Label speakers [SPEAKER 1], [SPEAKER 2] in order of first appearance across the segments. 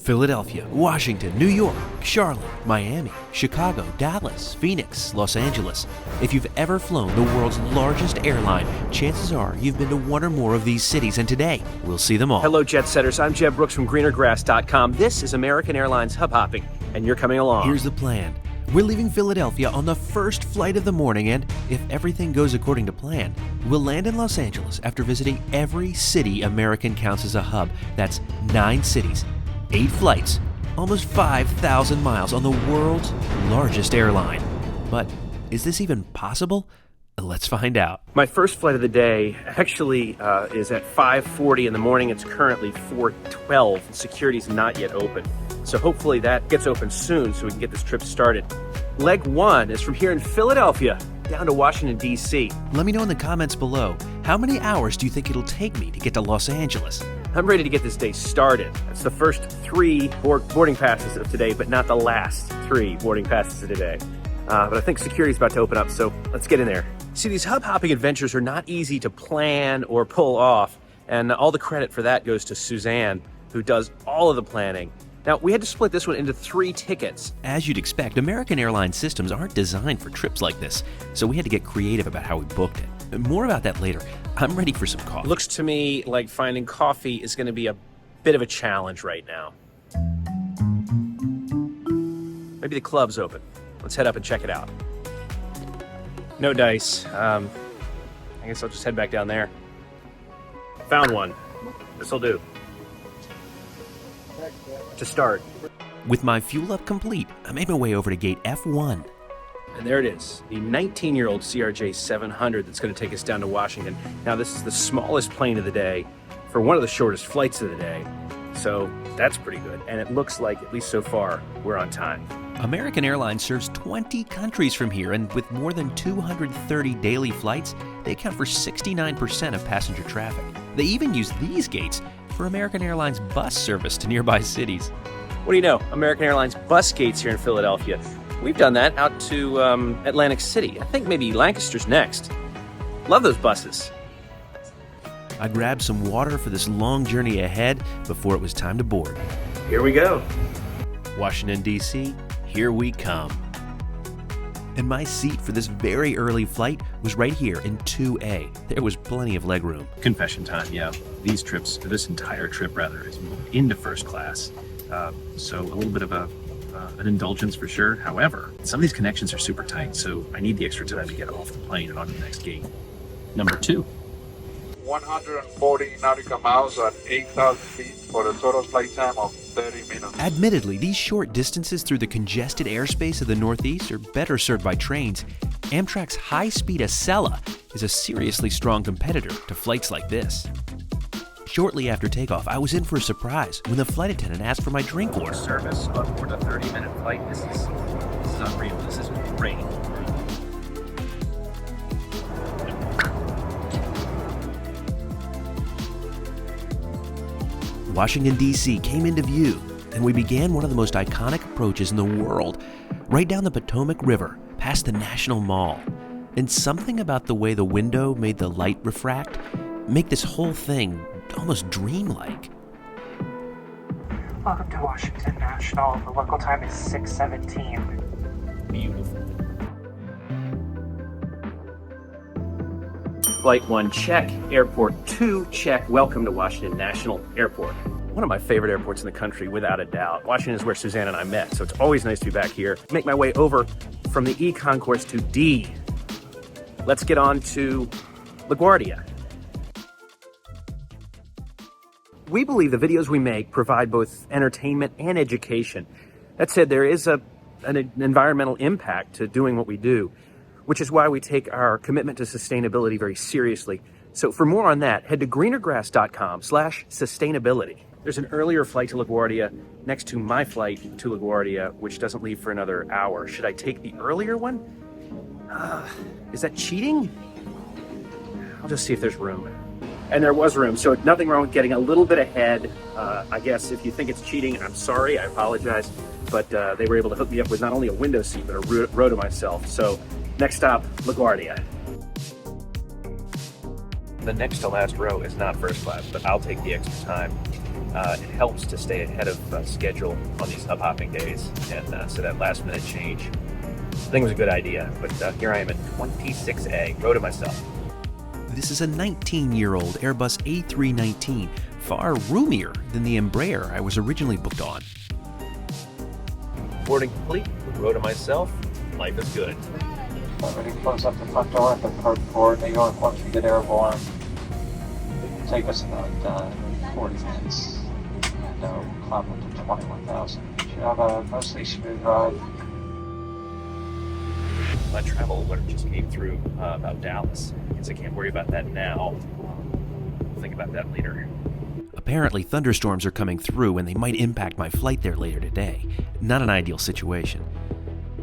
[SPEAKER 1] Philadelphia, Washington, New York, Charlotte, Miami, Chicago, Dallas, Phoenix, Los Angeles. If you've ever flown the world's largest airline, chances are you've been to one or more of these cities, and today we'll see them all.
[SPEAKER 2] Hello, Jet Setters. I'm Jeb Brooks from greenergrass.com. This is American Airlines Hub Hopping, and you're coming along.
[SPEAKER 1] Here's the plan. We're leaving Philadelphia on the first flight of the morning, and if everything goes according to plan, we'll land in Los Angeles after visiting every city American counts as a hub. That's 9 cities. 8 flights, almost 5,000 miles on the world's largest airline. But is this even possible? Let's find out.
[SPEAKER 2] My first flight of the day actually is at 5:40 in the morning. It's currently 4:12. Security's not yet open. So hopefully that gets open soon so we can get this trip started. Leg 1 is from here in Philadelphia down to Washington, D.C.
[SPEAKER 1] Let me know in the comments below, how many hours do you think it'll take me to get to Los Angeles?
[SPEAKER 2] I'm ready to get this day started. That's the first 3 boarding passes of today, but not the last 3 boarding passes of today. But I think security's about to open up, so let's get in there. See, these hub hopping adventures are not easy to plan or pull off, and all the credit for that goes to Suzanne, who does all of the planning. Now, we had to split this one into 3 tickets.
[SPEAKER 1] As you'd expect, American Airlines systems aren't designed for trips like this, so we had to get creative about how we booked it. More about that later. I'm ready for some coffee.
[SPEAKER 2] Looks to me like finding coffee is going to be a bit of a challenge right now. Maybe the club's open. Let's head up and check it out. No dice. I guess I'll just head back down there. Found one. This'll do. To start.
[SPEAKER 1] With my fuel up complete, I made my way over to gate F1.
[SPEAKER 2] And there it is, the 19-year-old CRJ 700 that's going to take us down to Washington. Now, this is the smallest plane of the day for one of the shortest flights of the day. So that's pretty good. And it looks like, at least so far, we're on time.
[SPEAKER 1] American Airlines serves 20 countries from here, and with more than 230 daily flights, they account for 69% of passenger traffic. They even use these gates for American Airlines bus service to nearby cities.
[SPEAKER 2] What do you know? American Airlines bus gates here in Philadelphia. We've done that out to Atlantic City. I think maybe Lancaster's next. Love those buses.
[SPEAKER 1] I grabbed some water for this long journey ahead before it was time to board.
[SPEAKER 2] Here we go.
[SPEAKER 1] Washington, D.C., here we come. And my seat for this very early flight was right here in 2A. There was plenty of legroom.
[SPEAKER 2] Confession time, yeah. This entire trip is moved into first class. So a little bit of an indulgence for sure. However, some of these connections are super tight, so I need the extra time to get off the plane and onto the next gate. Number 2.
[SPEAKER 3] 140 nautical miles at 8,000 feet for a total flight time of 30 minutes.
[SPEAKER 1] Admittedly, these short distances through the congested airspace of the Northeast are better served by trains. Amtrak's high-speed Acela is a seriously strong competitor to flights like this. Shortly after takeoff, I was in for a surprise when the flight attendant asked for my drink order.
[SPEAKER 2] Service on board a 30-minute flight. This is unreal. This is great.
[SPEAKER 1] Washington, D.C. came into view, and we began one of the most iconic approaches in the world, right down the Potomac River, past the National Mall. And something about the way the window made the light refract make this whole thing almost dreamlike.
[SPEAKER 4] Welcome to Washington National. The local time is 6:17.
[SPEAKER 2] Beautiful. Flight 1, check. Airport 2, check. Welcome to Washington National Airport. One of my favorite airports in the country, without a doubt. Washington is where Suzanne and I met, so it's always nice to be back here. Make my way over from the E concourse to D. Let's get on to LaGuardia. We believe the videos we make provide both entertainment and education. That said, there is an environmental impact to doing what we do, which is why we take our commitment to sustainability very seriously. So for more on that, head to greenergrass.com/sustainability. There's an earlier flight to LaGuardia next to my flight to LaGuardia, which doesn't leave for another hour. Should I take the earlier one? Is that cheating? I'll just see if there's room. And there was room, so nothing wrong with getting a little bit ahead. I guess if you think it's cheating, I'm sorry, I apologize. But they were able to hook me up with not only a window seat, but a row to myself. So next stop, LaGuardia. The next to last row is not first class, but I'll take the extra time. It helps to stay ahead of schedule on these hub hopping days, and so that last minute change, I think, was a good idea. But here I am at 26A, row to myself.
[SPEAKER 1] This is a 19-year-old Airbus A319, far roomier than the Embraer I was originally booked on.
[SPEAKER 2] Boarding complete, row to myself, life is good.
[SPEAKER 3] Already close up the front door at the port for New York once we get airborne. It will take us about 40 minutes. And we'll climb up to 21,000. Should have a mostly smooth ride.
[SPEAKER 2] My travel alert just came through about Dallas. I guess I can't worry about that now. I'll think about that later.
[SPEAKER 1] Apparently, thunderstorms are coming through and they might impact my flight there later today. Not an ideal situation.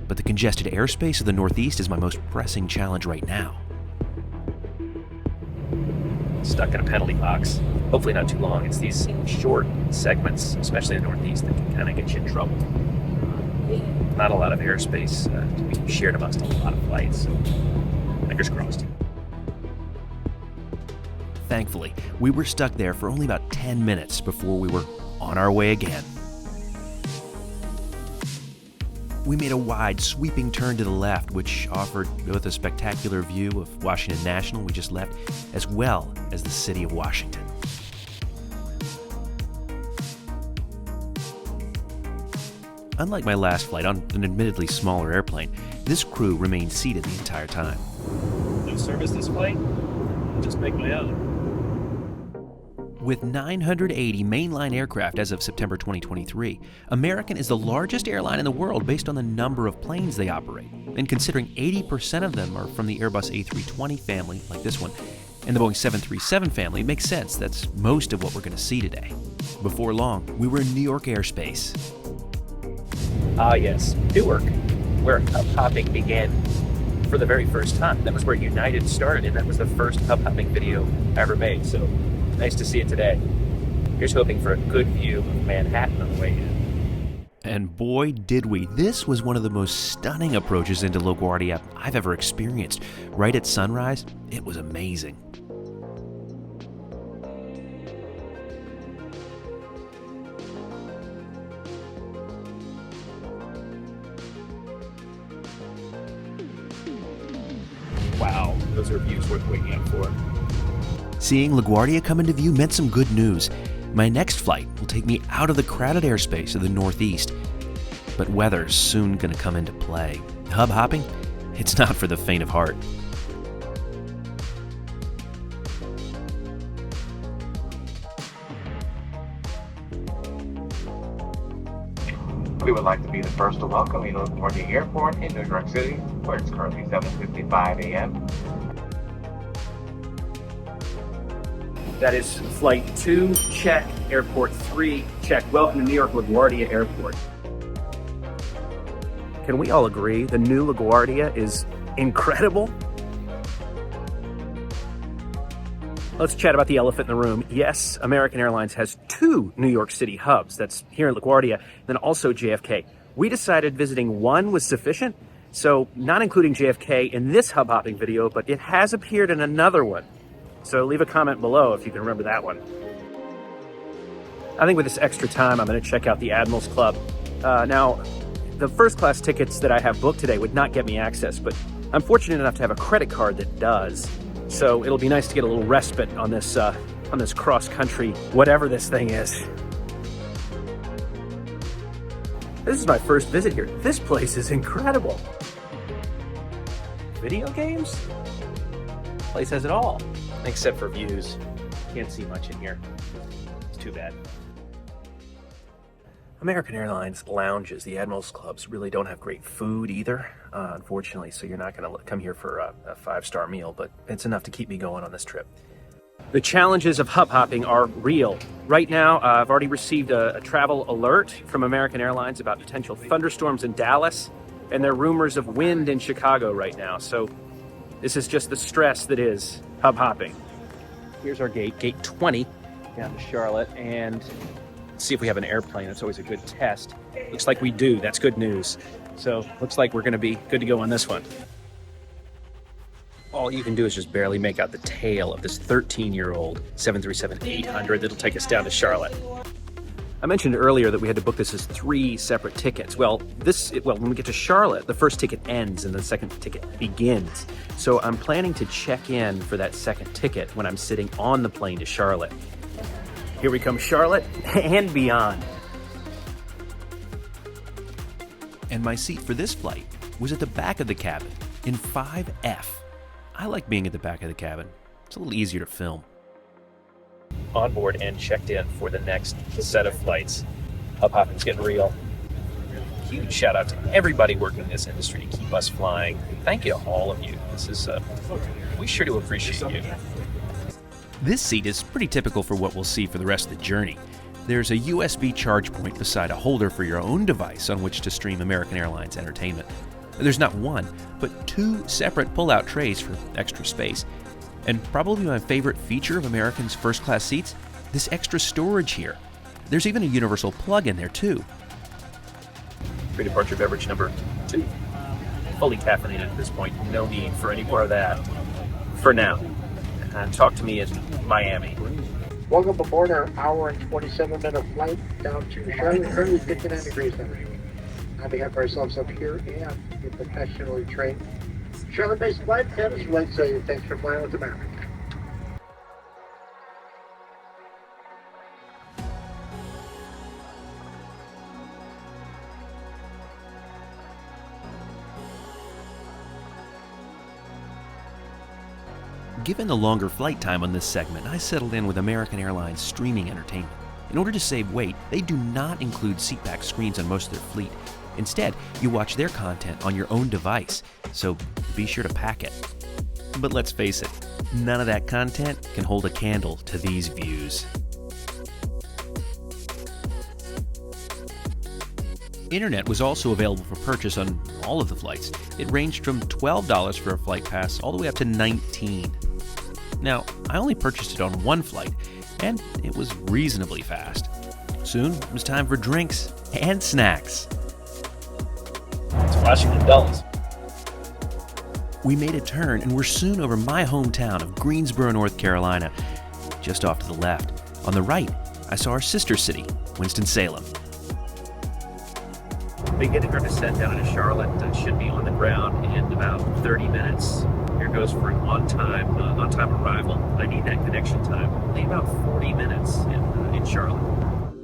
[SPEAKER 1] But the congested airspace of the Northeast is my most pressing challenge right now.
[SPEAKER 2] Stuck in a penalty box. Hopefully not too long. It's these short segments, especially in the Northeast, that can kind of get you in trouble. Not a lot of airspace to be shared amongst a lot of flights, so fingers crossed.
[SPEAKER 1] Thankfully, we were stuck there for only about 10 minutes before we were on our way again. We made a wide, sweeping turn to the left, which offered both a spectacular view of Washington National we just left, as well as the city of Washington. Unlike my last flight on an admittedly smaller airplane, this crew remained seated the entire time.
[SPEAKER 2] No service this flight? I'll just make my own.
[SPEAKER 1] With 980 mainline aircraft as of September 2023, American is the largest airline in the world based on the number of planes they operate. And considering 80% of them are from the Airbus A320 family, like this one, and the Boeing 737 family, it makes sense that's most of what we're going to see today. Before long, we were in New York airspace.
[SPEAKER 2] Ah yes, Newark, where hub hopping began for the very first time. That was where United started, and that was the first hub hopping video I ever made, so nice to see it today. Here's hoping for a good view of Manhattan on the way in.
[SPEAKER 1] And boy, did we. This was one of the most stunning approaches into LaGuardia I've ever experienced. Right at sunrise, it was amazing.
[SPEAKER 2] Wow, those are views worth waking up for.
[SPEAKER 1] Seeing LaGuardia come into view meant some good news. My next flight will take me out of the crowded airspace of the Northeast. But weather's soon going to come into play. Hub hopping? It's not for the faint of heart.
[SPEAKER 3] We would like to be the first to welcome you to LaGuardia Airport in New York City, where it's currently 7:55 a.m.
[SPEAKER 2] That is flight 2, check. Airport 3, check. Welcome to New York LaGuardia Airport. Can we all agree the new LaGuardia is incredible? Let's chat about the elephant in the room. Yes, American Airlines has 2 New York City hubs. That's here in LaGuardia, then also JFK. We decided visiting one was sufficient, so not including JFK in this hub hopping video, but it has appeared in another one. So leave a comment below if you can remember that one. I think with this extra time, I'm going to check out the Admirals Club. Now, the first class tickets that I have booked today would not get me access, but I'm fortunate enough to have a credit card that does. So it'll be nice to get a little respite on this cross-country, whatever this thing is. This is my first visit here. This place is incredible. Video games? Place has it all, except for views. Can't see much in here. It's too bad. American Airlines lounges, the Admirals Clubs, really don't have great food either, unfortunately, so you're not going to come here for a 5-star meal, but it's enough to keep me going on this trip. The challenges of hub hopping are real. Right now, I've already received a travel alert from American Airlines about potential thunderstorms in Dallas, and there are rumors of wind in Chicago right now, so this is just the stress that is hub hopping. Here's our gate, gate 20, down to Charlotte, and see if we have an airplane. That's always a good test. Looks like we do. That's good news. So looks like we're going to be good to go on this one. all you can do is just barely make out the tail of this 13-year-old 737-800 that'll take us down to Charlotte. I mentioned earlier that we had to book this as 3 separate tickets. Well, when we get to Charlotte, the first ticket ends and the second ticket begins. So I'm planning to check in for that second ticket when I'm sitting on the plane to Charlotte. Here we come, Charlotte and beyond.
[SPEAKER 1] And my seat for this flight was at the back of the cabin in 5F. I like being at the back of the cabin. It's a little easier to film.
[SPEAKER 2] On board and checked in for the next set of flights. Hub hopping's getting real. Huge shout out to everybody working in this industry to keep us flying. Thank you to all of you. We sure do appreciate you.
[SPEAKER 1] This seat is pretty typical for what we'll see for the rest of the journey. There's a USB charge point beside a holder for your own device on which to stream American Airlines entertainment. There's not one, but 2 separate pull-out trays for extra space. And probably my favorite feature of American's first-class seats, this extra storage here. There's even a universal plug in there too.
[SPEAKER 2] Pre-departure beverage number 2. Fully caffeinated at this point. No need for any more of that. For now. Talk to me in Miami.
[SPEAKER 5] Welcome aboard our hour and 27-minute flight down to Charlotte, currently 59 degrees temperature. We have ourselves up here and a professionally trained Charlotte-based flight attendants would like to say thanks for flying with American.
[SPEAKER 1] Given the longer flight time on this segment, I settled in with American Airlines streaming entertainment. In order to save weight, they do not include seatback screens on most of their fleet. Instead, you watch their content on your own device, so be sure to pack it. But let's face it, none of that content can hold a candle to these views. Internet was also available for purchase on all of the flights. It ranged from $12 for a flight pass all the way up to $19. Now, I only purchased it on one flight, and it was reasonably fast. Soon, it was time for drinks and snacks.
[SPEAKER 2] It's Washington Dulles.
[SPEAKER 1] We made a turn and were soon over my hometown of Greensboro, North Carolina, just off to the left. On the right, I saw our sister city, Winston-Salem.
[SPEAKER 2] Beginning our descent down into Charlotte should be on the ground in about 30 minutes. Here goes for an on-time arrival. I need that connection time. Only about 40 minutes in Charlotte.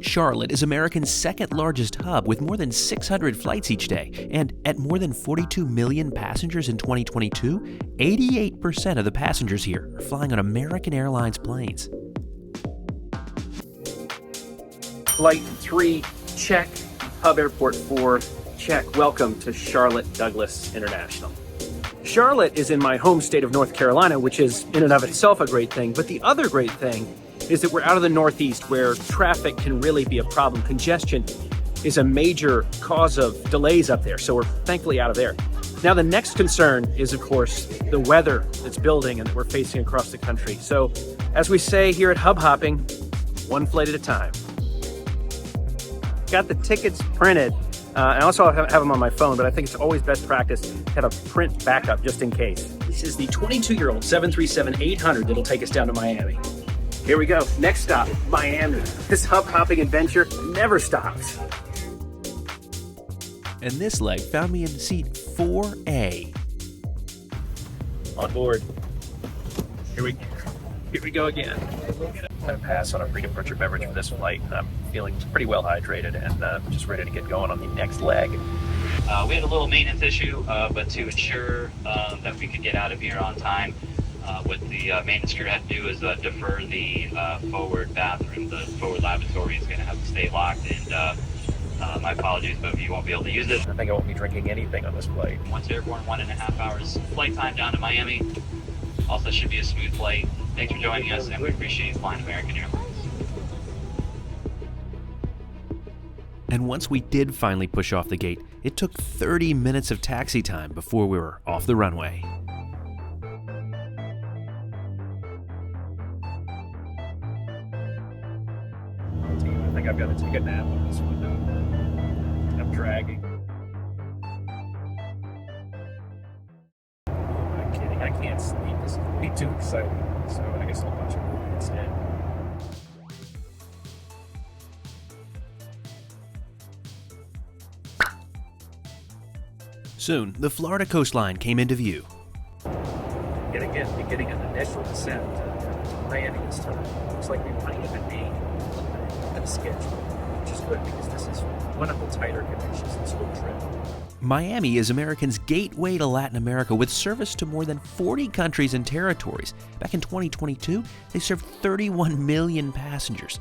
[SPEAKER 1] Charlotte is American's second largest hub with more than 600 flights each day. And at more than 42 million passengers in 2022, 88% of the passengers here are flying on American Airlines planes.
[SPEAKER 2] Flight 3, check. Hub Airport 4, check. Welcome to Charlotte Douglas International. Charlotte is in my home state of North Carolina, which is in and of itself a great thing. But the other great thing is that we're out of the Northeast where traffic can really be a problem. Congestion is a major cause of delays up there, so we're thankfully out of there. Now the next concern is, of course, the weather that's building and that we're facing across the country. So as we say here at Hub Hopping, one flight at a time. Got the tickets printed. I also have them on my phone, but I think it's always best practice to have a print backup just in case. This is the 22-year-old 737-800 that'll take us down to Miami. Here we go. Next stop, Miami. This hub-hopping adventure never stops.
[SPEAKER 1] And this leg found me in seat 4A.
[SPEAKER 2] On board. Here we go again. I'm going to pass on a pre-departure beverage for this flight. I'm feeling pretty well hydrated and just ready to get going on the next leg.
[SPEAKER 6] We had a little maintenance issue, but to ensure that we could get out of here on time, what the maintenance crew had to do is defer the forward bathroom. The forward lavatory is going to have to stay locked, and my apologies, but you won't be able to use it.
[SPEAKER 2] I think I won't be drinking anything on this flight.
[SPEAKER 6] Once airborne, 1.5 hours flight time down to Miami. Also should be a smooth flight. Thanks for joining us, and we appreciate you flying American Airlines.
[SPEAKER 1] And once we did finally push off the gate, it took 30 minutes of taxi time before we were off the runway.
[SPEAKER 2] I think I've got to take a nap on this one. I'm dragging. I'm kidding, I can't sleep. too exciting, so I guess I'll watch a movie instead.
[SPEAKER 1] Soon, the Florida coastline came into view.
[SPEAKER 2] Getting an initial descent to Miami this time. Looks like we might even be at a schedule, which is good because this is one of the tighter connections this whole trip.
[SPEAKER 1] Miami is Americans' gateway to Latin America with service to more than 40 countries and territories. Back in 2022, they served 31 million passengers.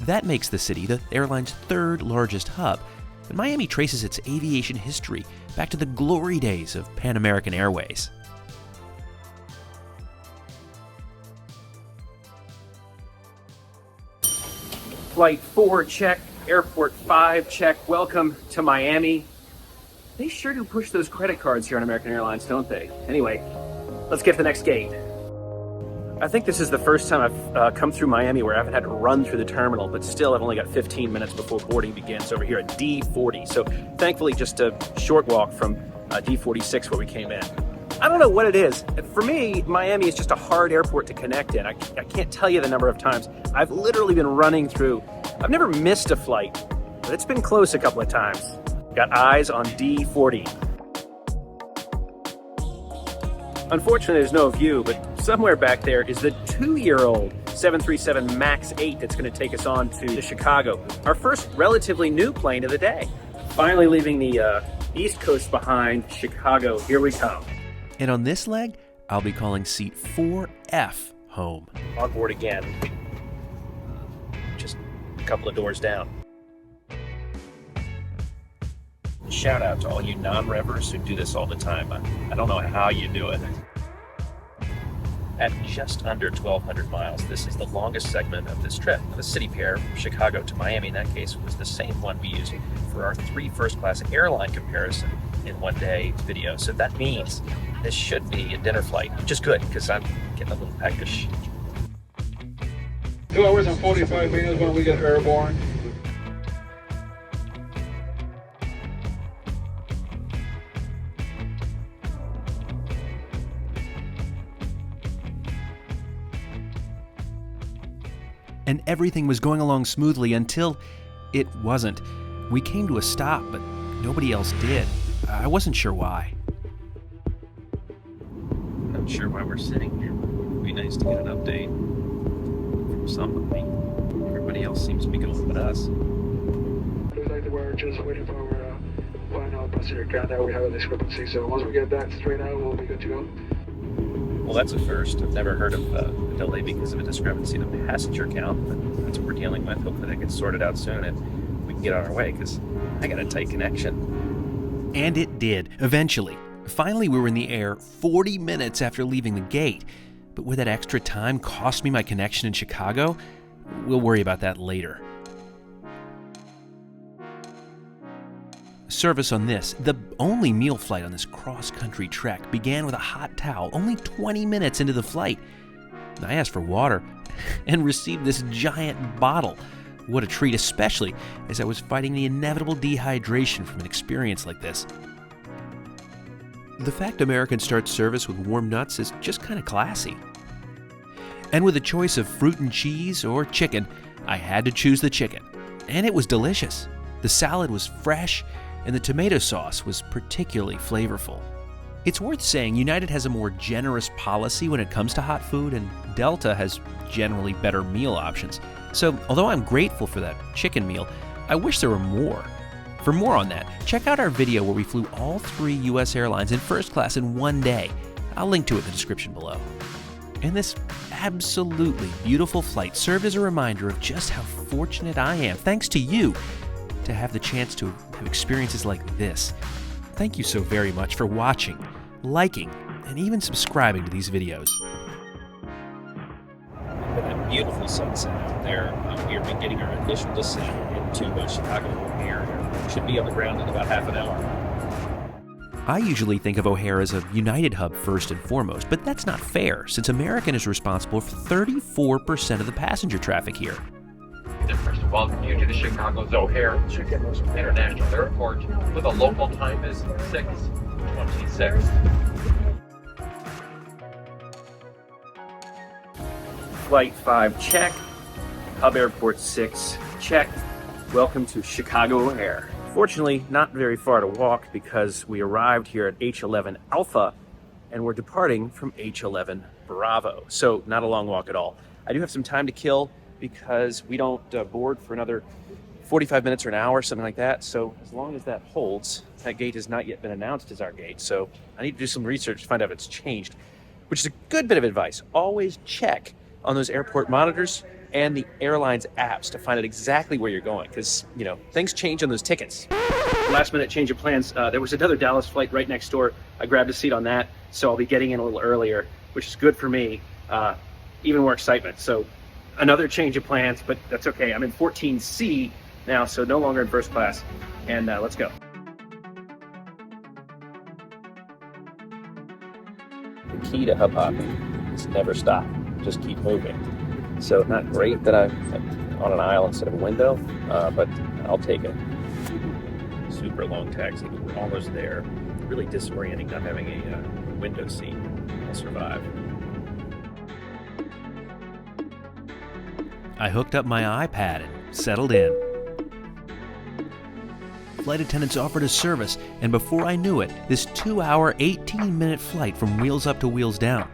[SPEAKER 1] That makes the city the airline's third largest hub. But Miami traces its aviation history back to the glory days of Pan American Airways.
[SPEAKER 2] Flight 4 check, Airport 5 check, welcome to Miami. They sure do push those credit cards here on American Airlines, don't they? Anyway, let's get to the next gate. I think this is the first time I've come through Miami where I haven't had to run through the terminal, but still I've only got 15 minutes before boarding begins over here at D40. So thankfully just a short walk from D46 where we came in. I don't know what it is. For me, Miami is just a hard airport to connect in. I can't tell you the number of times I've literally been running through. I've never missed a flight, but it's been close a couple of times. Got eyes on D40. Unfortunately, there's no view, but somewhere back there is the 2-year-old 737 MAX 8 that's going to take us on to Chicago. Our first relatively new plane of the day. Finally leaving the East Coast behind, Chicago, here we come.
[SPEAKER 1] And on this leg, I'll be calling seat 4F home.
[SPEAKER 2] On board again, just a couple of doors down. Shout out to all you non-revers who do this all the time. I don't know how you do it. At just under 1,200 miles, this is the longest segment of this trip. The city pair, Chicago to Miami in that case, was the same one we used for our 3 first-class airline comparison in one day video. So that means this should be a dinner flight, which is good because I'm getting a little peckish.
[SPEAKER 7] 2 hours and 45 minutes when we get airborne.
[SPEAKER 1] And everything was going along smoothly until it wasn't. We came to a stop, but nobody else did. I wasn't sure why.
[SPEAKER 2] Not sure why we're sitting here. It'd be nice to get an update from somebody. Everybody else seems to be going with us.
[SPEAKER 7] Looks like we're just waiting for our final passenger count. Now we have a discrepancy, so once we get that straight out, we'll be good to go.
[SPEAKER 2] Well, that's a first. I've never heard of a delay because of a discrepancy in the passenger count, but that's what we're dealing with. Hopefully that gets sorted out soon and we can get on our way because I got a tight connection.
[SPEAKER 1] And it did, eventually. Finally, we were in the air 40 minutes after leaving the gate. But would that extra time cost me my connection in Chicago? We'll worry about that later. Service on this, the only meal flight on this cross-country trek, began with a hot towel only 20 minutes into the flight. I asked for water and received this giant bottle. What a treat, especially as I was fighting the inevitable dehydration from an experience like this. The fact Americans start service with warm nuts is just kind of classy. And with a choice of fruit and cheese or chicken, I had to choose the chicken. And it was delicious. The salad was fresh, and the tomato sauce was particularly flavorful. It's worth saying United has a more generous policy when it comes to hot food, and Delta has generally better meal options. So, although I'm grateful for that chicken meal, I wish there were more. For more on that, check out our video where we flew all 3 U.S. airlines in first class in one day. I'll link to it in the description below. And this absolutely beautiful flight served as a reminder of just how fortunate I am, thanks to you, to have the chance to have experiences like this. Thank you so very much for watching, liking, and even subscribing to these videos.
[SPEAKER 2] A beautiful sunset out there. We are beginning our initial descent into Chicago O'Hare. Should be on the ground in about half an hour.
[SPEAKER 1] I usually think of O'Hare as a United hub first and foremost, but that's not fair, since American is responsible for 34% of the passenger traffic here.
[SPEAKER 8] First, welcome you to the Chicago's O'Hare International Airport, where the local time is 6:26.
[SPEAKER 2] Flight 5, check. Hub Airport 6, check. Welcome to Chicago O'Hare. Fortunately, not very far to walk because we arrived here at H11 Alpha and we're departing from H11 Bravo. So not a long walk at all. I do have some time to kill because we don't board for another 45 minutes or an hour, something like that. So as long as that holds, that gate has not yet been announced as our gate. So I need to do some research to find out if it's changed, which is a good bit of advice. Always check on those airport monitors and the airline's apps to find out exactly where you're going, because, you know, things change on those tickets. Last minute change of plans. There was another Dallas flight right next door. I grabbed a seat on that, so I'll be getting in a little earlier, which is good for me. Even more excitement. So another change of plans, but that's okay. I'm in 14C now, so no longer in first class. And let's go. The key to hub hopping is never stop. Just keep moving. So not great that I'm on an aisle instead of a window, but I'll take it. Super long taxi. We're almost there. Really disorienting not having a window seat. I'll survive.
[SPEAKER 1] I hooked up my iPad and settled in. Flight attendants offered us service, and before I knew it, this 2-hour, 18-minute flight from wheels up to wheels down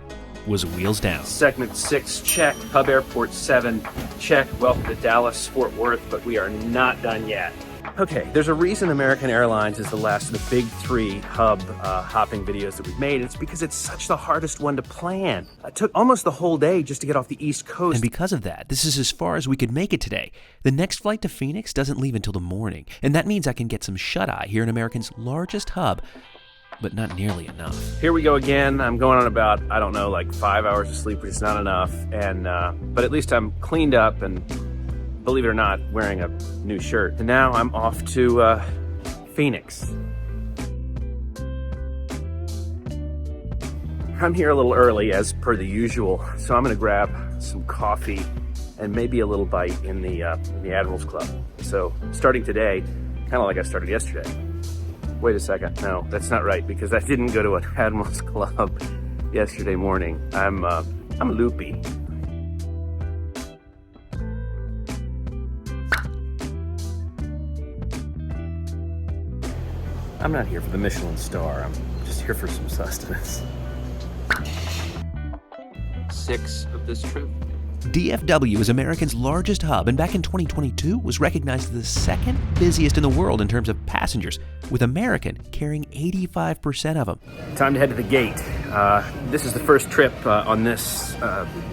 [SPEAKER 1] was wheels down.
[SPEAKER 2] Segment 6, check. Hub Airport 7, check. Welcome to Dallas, Fort Worth, but we are not done yet. Okay, there's a reason American Airlines is the last of the big 3 hub hopping videos that we've made. It's because it's such the hardest one to plan. It took almost the whole day just to get off the East Coast.
[SPEAKER 1] And because of that, this is as far as we could make it today. The next flight to Phoenix doesn't leave until the morning, and that means I can get some shut-eye here in America's largest hub, but not nearly enough.
[SPEAKER 2] Here we go again. I'm going on about, I don't know, like 5 hours of sleep, which is not enough. And but at least I'm cleaned up and, believe it or not, wearing a new shirt. And now I'm off to Phoenix. I'm here a little early as per the usual, so I'm gonna grab some coffee and maybe a little bite in the Admirals Club. So starting today, kind of like I started yesterday. Wait a second, no, that's not right, because I didn't go to an Admirals Club yesterday morning. I'm loopy. I'm not here for the Michelin star. I'm just here for some sustenance. 6 of this trip.
[SPEAKER 1] DFW is America's largest hub, and back in 2022 was recognized as the second busiest in the world in terms of passengers, with American carrying 85% of them.
[SPEAKER 2] Time to head to the gate. This is the first trip on this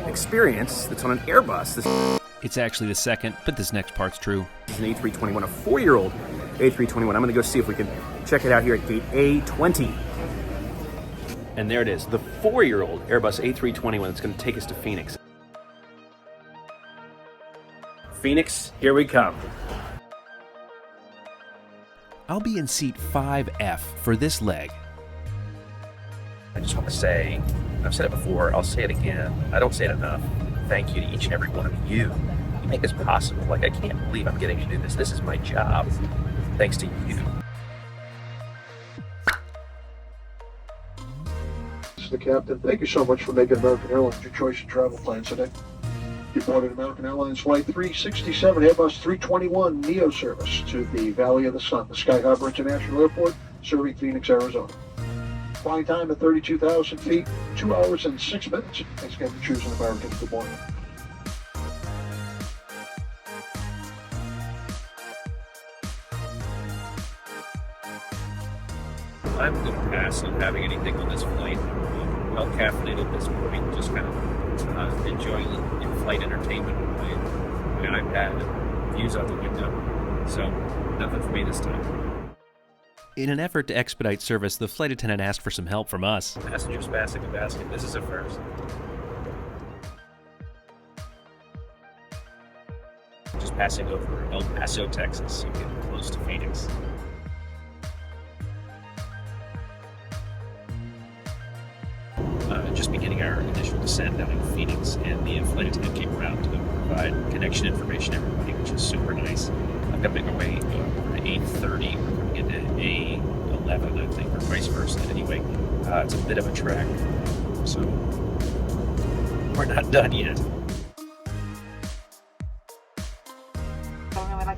[SPEAKER 2] experience that's on an Airbus.
[SPEAKER 1] It's actually the second, but this next part's true.
[SPEAKER 2] This is an A321, a 4-year-old A321. I'm going to go see if we can check it out here at gate A20. And there it is, the 4-year-old Airbus A321 that's going to take us to Phoenix. Phoenix, here we come.
[SPEAKER 1] I'll be in seat 5F for this leg.
[SPEAKER 2] I just want to say, I've said it before, I'll say it again, I don't say it enough. Thank you to each and every one of you. You make this possible. Like, I can't believe I'm getting to do this. This is my job. Thanks to you.
[SPEAKER 9] This is the captain. Thank you so much for making American Airlines your choice of travel plans today. You boarded American Airlines Flight 367 Airbus 321 NEO service to the Valley of the Sun, the Sky Harbor International Airport, serving Phoenix, Arizona. Flying time at 32,000 feet, 2 hours and 6 minutes. Thanks again for choosing American. Good morning.
[SPEAKER 2] I'm going to pass on having anything on this flight. Well caffeinated at this point, just kind of enjoying in-flight entertainment with my iPad and views out the window. So nothing for me this time.
[SPEAKER 1] In an effort to expedite service, the flight attendant asked for some help from us.
[SPEAKER 2] Passengers passing the basket. This is a first. Just passing over El Paso, Texas, so getting close to Phoenix. Just beginning our initial descent down in Phoenix, and the flight attendant came around to provide connection information to everybody, which is super nice. I've got to make my way to 8:30. We're coming into A11, I think, or vice versa. Anyway, it's a bit of a trek, so we're not done yet.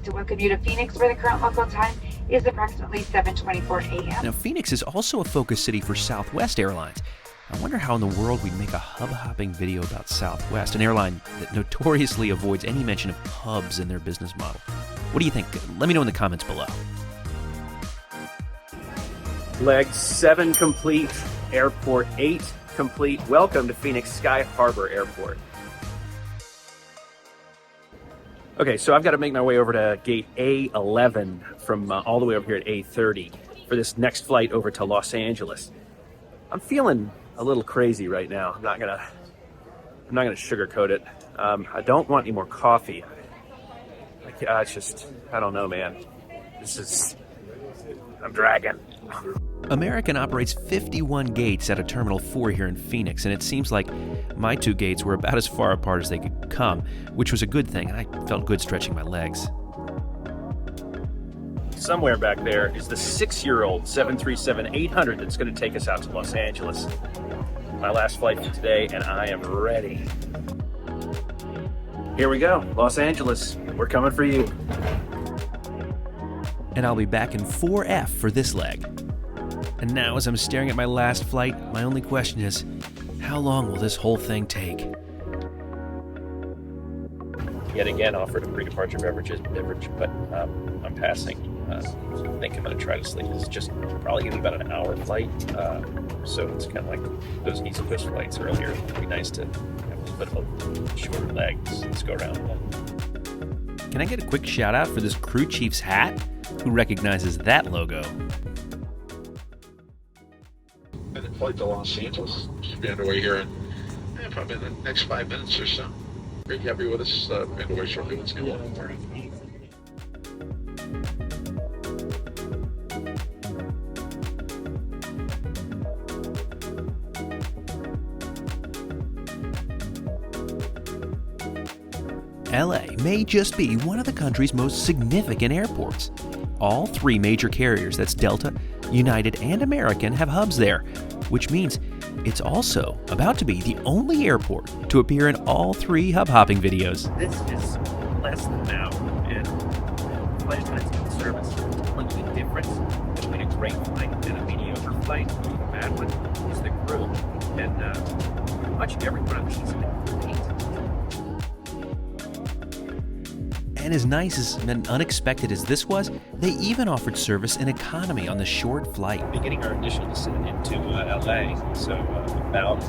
[SPEAKER 10] to welcome you to Phoenix, where the current local time is approximately 7:24 a.m.
[SPEAKER 1] Now, Phoenix is also a focus city for Southwest Airlines. I wonder how in the world we'd make a hub-hopping video about Southwest, an airline that notoriously avoids any mention of hubs in their business model. What do you think? Let me know in the comments below.
[SPEAKER 2] Leg 7 complete, airport 8 complete. Welcome to Phoenix Sky Harbor Airport. Okay, so I've got to make my way over to gate A11 from all the way over here at A30 for this next flight over to Los Angeles. I'm feeling a little crazy right now. I'm not gonna sugarcoat it. I don't want any more coffee. I don't know, man. I'm dragging.
[SPEAKER 1] American operates 51 gates at a Terminal 4 here in Phoenix, and it seems like my two gates were about as far apart as they could come, which was a good thing. I felt good stretching my legs.
[SPEAKER 2] Somewhere back there is the 6-year-old 737-800 that's going to take us out to Los Angeles. My last flight for today, and I am ready. Here we go, Los Angeles. We're coming for you.
[SPEAKER 1] And I'll be back in 4F for this leg. And now, as I'm staring at my last flight, my only question is, how long will this whole thing take?
[SPEAKER 2] Yet again, offered a pre-departure beverage, but I'm passing. I think I'm going to try to sleep. It's just probably going to be about an hour flight, so it's kind of like those East Coast flights earlier. It'd be nice to have a little bit of a shorter leg. Let's go around.
[SPEAKER 1] Can I get a quick shout out for this crew chief's hat? Who recognizes that logo?
[SPEAKER 9] Minute flight to Los Angeles. Should be underway here in probably in the next 5 minutes or so. Great to have you with us. Underway shortly. Let's go.
[SPEAKER 1] LA may just be one of the country's most significant airports. All three major carriers, that's Delta, United, and American, have hubs there, which means it's also about to be the only airport to appear in all three hub-hopping videos.
[SPEAKER 2] This is less than an hour, and flight attendants in service. Telling you the difference between a great flight and a mediocre flight, a bad one, is the crew. And much every one of these is great.
[SPEAKER 1] And as nice and unexpected as this was, they even offered service in economy on the short flight.
[SPEAKER 2] Beginning our initial descent into LA, so about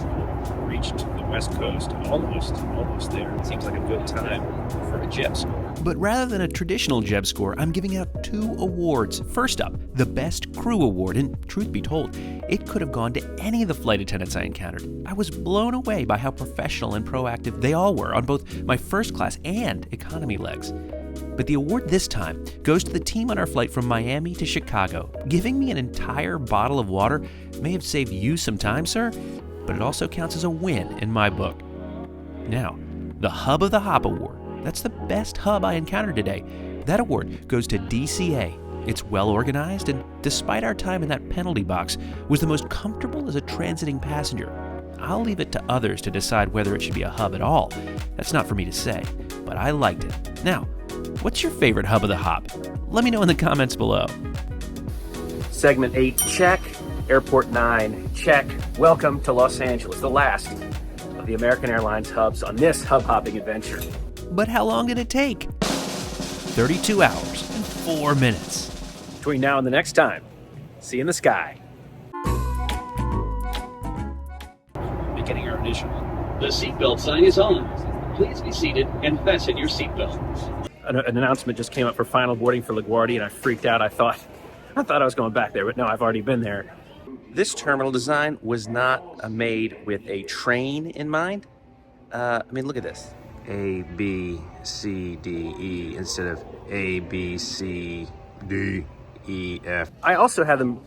[SPEAKER 2] reached the West Coast, almost there. It seems like a good time for a jet score.
[SPEAKER 1] But rather than a traditional Jeb score, I'm giving out 2 awards. First up, the Best Crew Award, and truth be told, it could have gone to any of the flight attendants I encountered. I was blown away by how professional and proactive they all were on both my first class and economy legs. But the award this time goes to the team on our flight from Miami to Chicago. Giving me an entire bottle of water may have saved you some time, sir, but it also counts as a win in my book. Now, the Hub of the Hop Award. That's the best hub I encountered today. That award goes to DCA. It's well organized, and despite our time in that penalty box, was the most comfortable as a transiting passenger. I'll leave it to others to decide whether it should be a hub at all. That's not for me to say, but I liked it. Now, what's your favorite hub of the hop? Let me know in the comments below.
[SPEAKER 2] Segment 8, check. Airport 9, check. Welcome to Los Angeles, the last of the American Airlines hubs on this hub-hopping adventure.
[SPEAKER 1] But how long did it take? 32 hours and 4 minutes.
[SPEAKER 2] Between now and the next time, see you in the sky.
[SPEAKER 11] Beginning our initial. The seatbelt sign is on. Please be seated and fasten your seatbelt.
[SPEAKER 2] An announcement just came up for final boarding for LaGuardia, and I freaked out. I thought I was going back there, but no, I've already been there. This terminal design was not made with a train in mind. I mean, look at this. A, B, C, D, E instead of A, B, C, D, E, F. I also had them.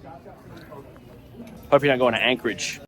[SPEAKER 2] Hope you're not going to Anchorage.